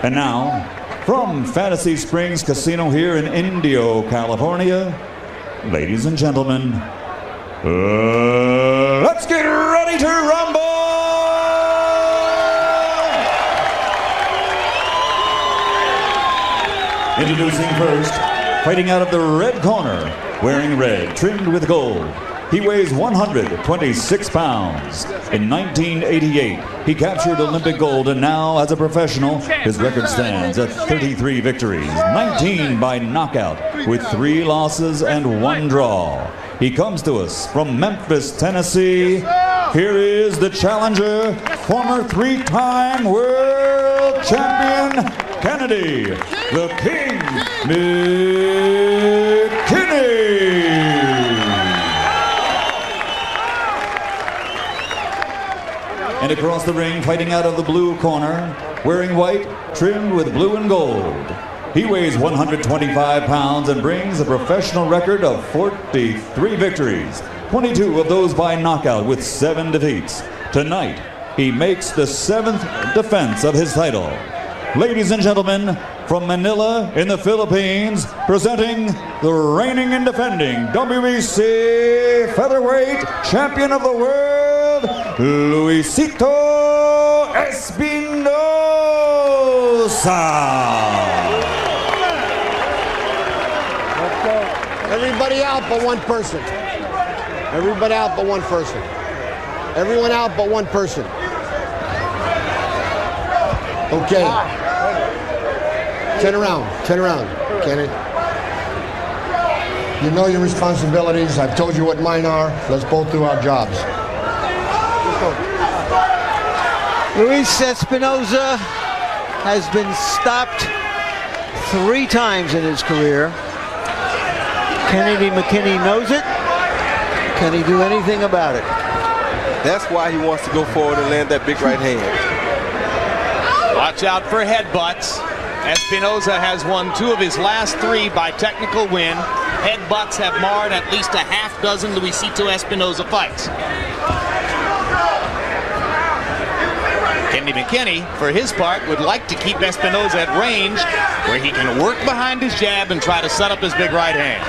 And now, from Fantasy Springs Casino here in Indio, California, ladies and gentlemen, let's get ready to rumble! Introducing first, fighting out of the red corner, wearing red, trimmed with gold. He weighs 126 pounds. In 1988, he captured Olympic gold, and now, as a professional, his record stands at 33 victories, 19 by knockout, with 3 losses and 1 draw. He comes to us from Memphis, Tennessee. Here is the challenger, former 3-time world champion, Kennedy, the King, Mckinney. And across the ring, fighting out of the blue corner, wearing white, trimmed with blue and gold. He weighs 125 pounds and brings a professional record of 43 victories, 22 of those by knockout with 7 defeats. Tonight, he makes the 7th defense of his title. Ladies and gentlemen, from Manila in the Philippines, presenting the reigning and defending WBC featherweight champion of the world, Luisito Espinosa. Everybody out but one person. Everybody out but one person. Everyone out but one person. Okay. Turn around. Turn around, Kenny. You know your responsibilities. I've told you what mine are. Let's both do our jobs. Luis Espinosa has been stopped 3 times in his career. Kennedy McKinney knows it. Can he do anything about it? That's why he wants to go forward and land that big right hand. Watch out for headbutts. Espinosa has won 2 of his last 3 by technical win. Headbutts have marred at least a half dozen Luisito Espinosa fights. Kennedy McKinney, for his part, would like to keep Espinosa at range where he can work behind his jab and try to set up his big right hand.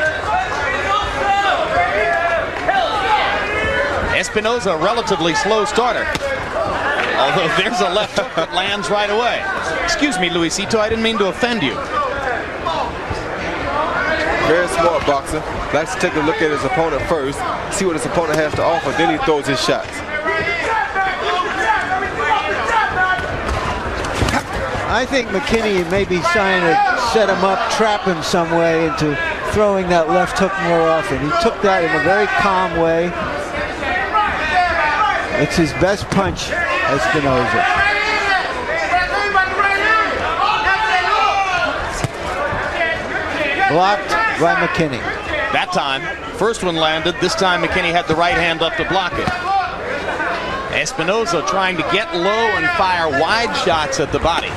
Espinosa, a relatively slow starter. Although there's a left hook that lands right away. Excuse me, Luisito, I didn't mean to offend you. Very smart boxer. Likes to take a look at his opponent first, see what his opponent has to offer, then he throws his shots. I think McKinney may be trying to set him up, trap him some way into throwing that left hook more often. He took that in a very calm way. It's his best punch, Espinosa. Blocked by McKinney. That time, first one landed. This time McKinney had the right hand up to block it. Espinosa trying to get low and fire wide shots at the body.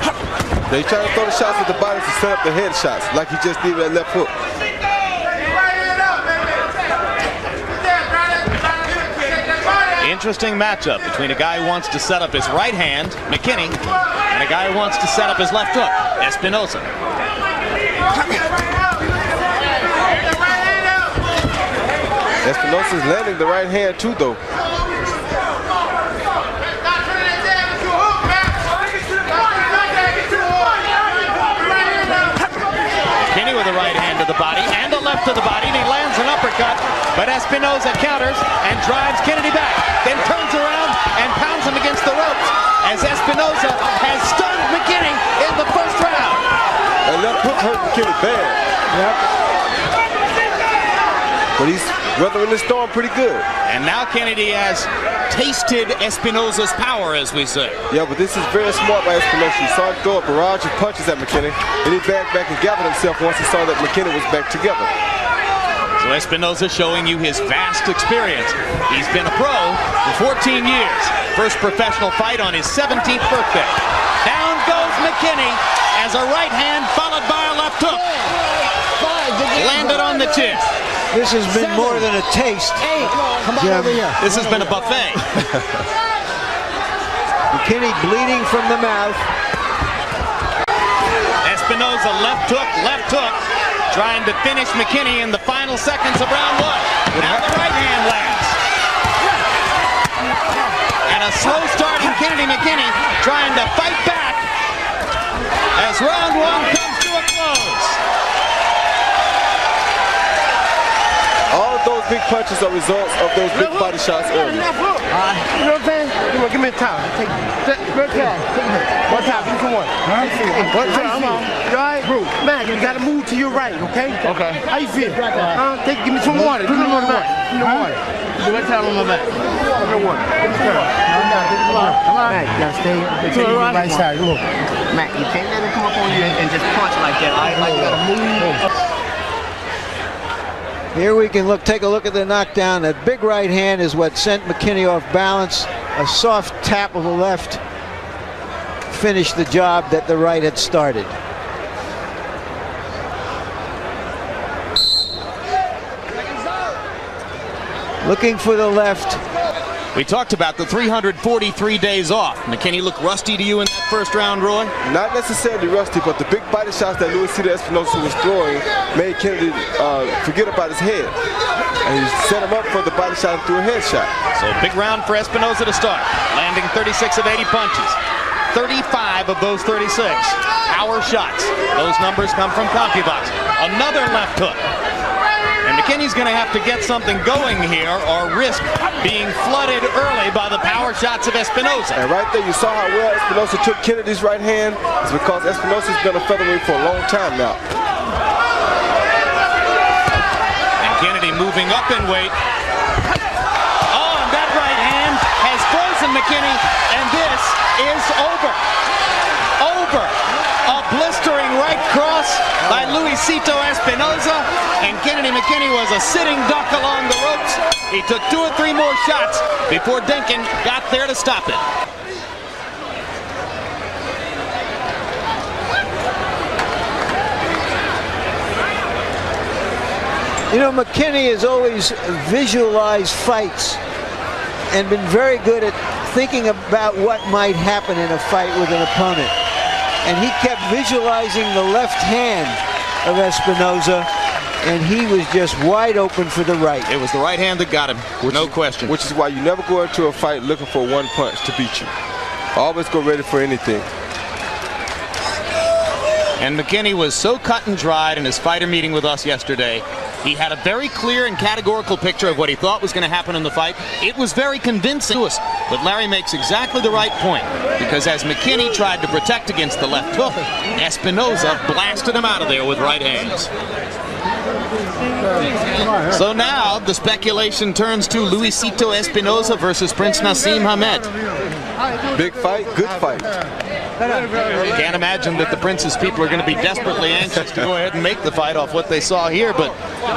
They try to throw the shots at the body to set up the head shots, like he just did with that left hook. Interesting matchup between a guy who wants to set up his right hand, McKinney, and a guy who wants to set up his left hook, Espinosa. Espinosa's landing the right hand too, though. McKinney with the right hand to the body and the left to the body, and he lands an uppercut, but Espinosa counters and drives Kennedy back, then turns around and pounds him against the ropes as Espinosa has stunned McKinney in the first round. And that hook hurt McKinney bad. Yep. But he's weathering the storm pretty good. And now Kennedy has tasted Espinosa's power, as we say. Yeah, but this is very smart by Espinosa. He saw him throw a barrage of punches at McKinney, and he backed back and gathered himself once he saw that McKinney was back together. So Espinosa showing you his vast experience. He's been a pro for 14 years. First professional fight on his 17th birthday. Down goes McKinney as a right hand followed by a left hook. Landed on the chin. This has been more than a taste, Jim. This has been a buffet. McKinney bleeding from the mouth. Espinosa left hook, trying to finish McKinney in the final seconds of round one. Now the right hand lands. And a slow starting McKinney trying to fight back as round one comes to a close. All of those big punches are results of those big body shots earlier. You know what I'm saying? Give me a time. Take one time. One time. Give me one. One time. Come on. You all right? Man, you got to move to your right, okay? Okay. How you feel? Give me some water. Give me water. Give me water. One time on my back. Give me water. Come on. Matt, you got to stay to the right side. Look. Matt, you can't let him come up on you and just punch like that. All right? Like you got to move. Here we can take a look at the knockdown. That big right hand is what sent McKinney off balance. A soft tap of the left finished the job that the right had started. Looking for the left. We talked about the 343 days off. McKinney looked rusty to you in that first round, Roy? Not necessarily rusty, but the big body shots that Luisito Espinosa was throwing made Kennedy forget about his head. And he set him up for the body shot and threw a head shot. So big round for Espinosa to start. Landing 36 of 80 punches. 35 of those 36 power shots. Those numbers come from CompuBox. Another left hook. And McKinney's going to have to get something going here or risk being flooded early by the power shots of Espinosa. And right there, you saw how well Espinosa took Kennedy's right hand. It's because Espinosa's been a featherweight for a long time now. And Kennedy moving up in weight. Oh, and that right hand has frozen McKinney, and this is over. Over. A blistering right cross by Luisito Espinosa, and McKinney was a sitting duck along the ropes. He took 2 or 3 more shots before Denkin got there to stop it. You know, McKinney has always visualized fights and been very good at thinking about what might happen in a fight with an opponent. And he kept visualizing the left hand of Espinosa, and he was just wide open for the right. It was the right hand that got him, no question. Which is why you never go into a fight looking for one punch to beat you. Always go ready for anything. And McKinney was so cut and dried in his fighter meeting with us yesterday. He had a very clear and categorical picture of what he thought was going to happen in the fight. It was very convincing to us. But Larry makes exactly the right point, because as McKinney tried to protect against the left hook, Espinosa blasted him out of there with right hands. So now the speculation turns to Luisito Espinosa versus Prince Nassim Hamed. Big fight, good fight. Can't imagine that the Prince's people are going to be desperately anxious to go ahead and make the fight off what they saw here, but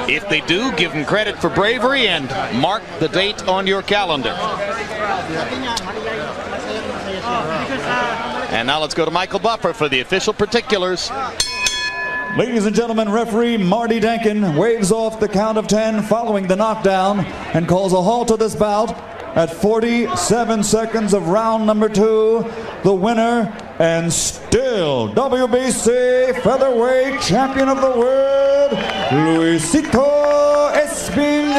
if they do, give them credit for bravery and mark the date on your calendar. And now let's go to Michael Buffer for the official particulars. Ladies and gentlemen, referee Marty Denkin waves off the count of 10 following the knockdown and calls a halt to this bout at 47 seconds of round number 2. The winner and still WBC featherweight champion of the world, Luisito Espinosa.